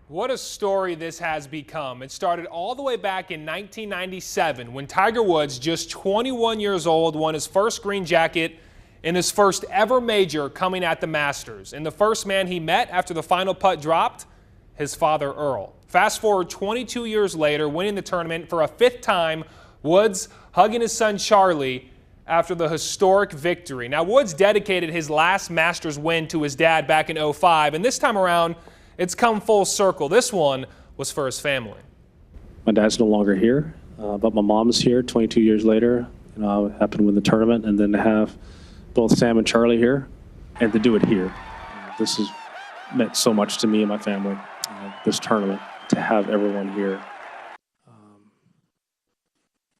What a story this has become. It started all the way back in 1997 when Tiger Woods, just 21 years old, won his first green jacket in his first ever major coming at the Masters. And the first man he met after the final putt dropped, his father Earl. Fast forward 22 years later, winning the tournament for a fifth time, Woods hugging his son Charlie after the historic victory. Now, Woods dedicated his last Masters win to his dad back in '05, and this time around, it's come full circle. This one was for his family. My dad's no longer here, but my mom's here 22 years later. I happened to win the tournament, and then to have both Sam and Charlie here, and to do it here. This has meant so much to me and my family, this tournament, to have everyone here.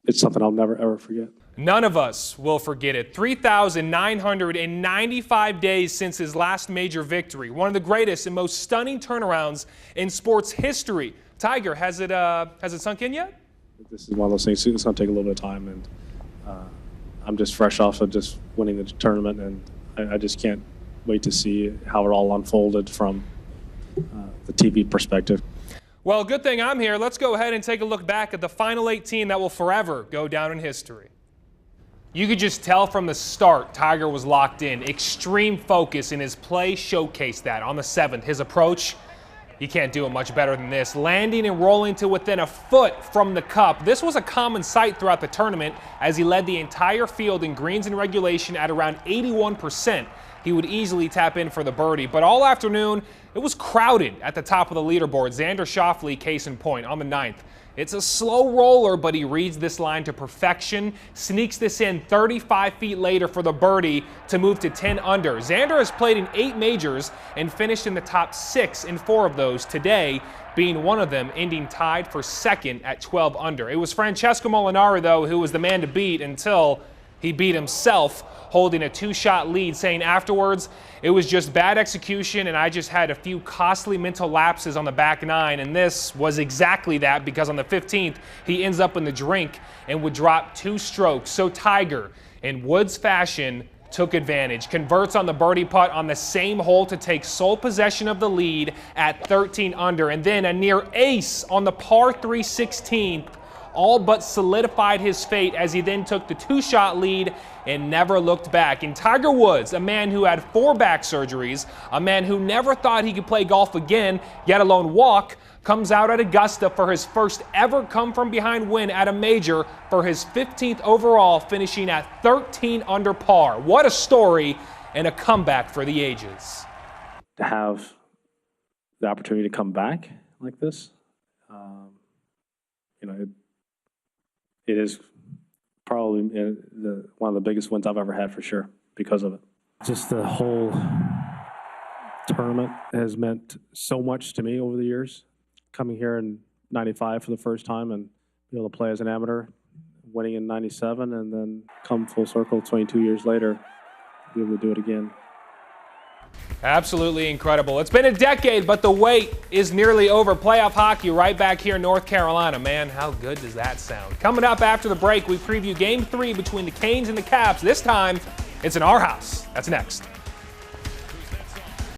It's something I'll never, ever forget. None of us will forget it. 3,995 days since his last major victory. One of the greatest and most stunning turnarounds in sports history. Tiger, has it sunk in yet? This is one of those things. It's going to take a little bit of time, and I'm just fresh off of just winning the tournament, and I just can't wait to see how it all unfolded from the TV perspective. Well, good thing I'm here. Let's go ahead and take a look back at the final 18 that will forever go down in history. You could just tell from the start Tiger was locked in. Extreme focus in his play showcased that. On the 7th, his approach, you can't do it much better than this. Landing and rolling to within a foot from the cup. This was a common sight throughout the tournament as he led the entire field in greens in regulation at around 81%. He would easily tap in for the birdie, but all afternoon, it was crowded at the top of the leaderboard. Xander Schauffele, case in point, on the 9th. It's a slow roller, but he reads this line to perfection, sneaks this in 35 feet later for the birdie to move to 10 under. Xander has played in 8 majors and finished in the top 6 in 4 of those, today being one of them, ending tied for second at 12 under. It was Francesco Molinari, though, who was the man to beat until he beat himself, holding a 2-shot lead, saying afterwards, it was just bad execution and I just had a few costly mental lapses on the back 9, and this was exactly that because on the 15th, he ends up in the drink and would drop 2 strokes. So Tiger, in Woods fashion, took advantage, converts on the birdie putt on the same hole to take sole possession of the lead at 13 under, and then a near ace on the par 3 16th, all but solidified his fate as he then took the 2-shot lead and never looked back. And Tiger Woods, a man who had 4 back surgeries, a man who never thought he could play golf again, yet alone walk, comes out at Augusta for his first ever come-from-behind win at a major for his 15th overall, finishing at 13 under par. What a story and a comeback for the ages. To have the opportunity to come back like this, it is probably one of the biggest wins I've ever had, for sure, because of it. Just the whole tournament has meant so much to me over the years. Coming here in '95 for the first time and be able to play as an amateur, winning in '97, and then come full circle 22 years later, be able to do it again. Absolutely incredible. It's been a decade, but the wait is nearly over. Playoff hockey right back here in North Carolina. Man, how good does that sound? Coming up after the break, we preview Game 3 between the Canes and the Caps. This time, it's in our house. That's next.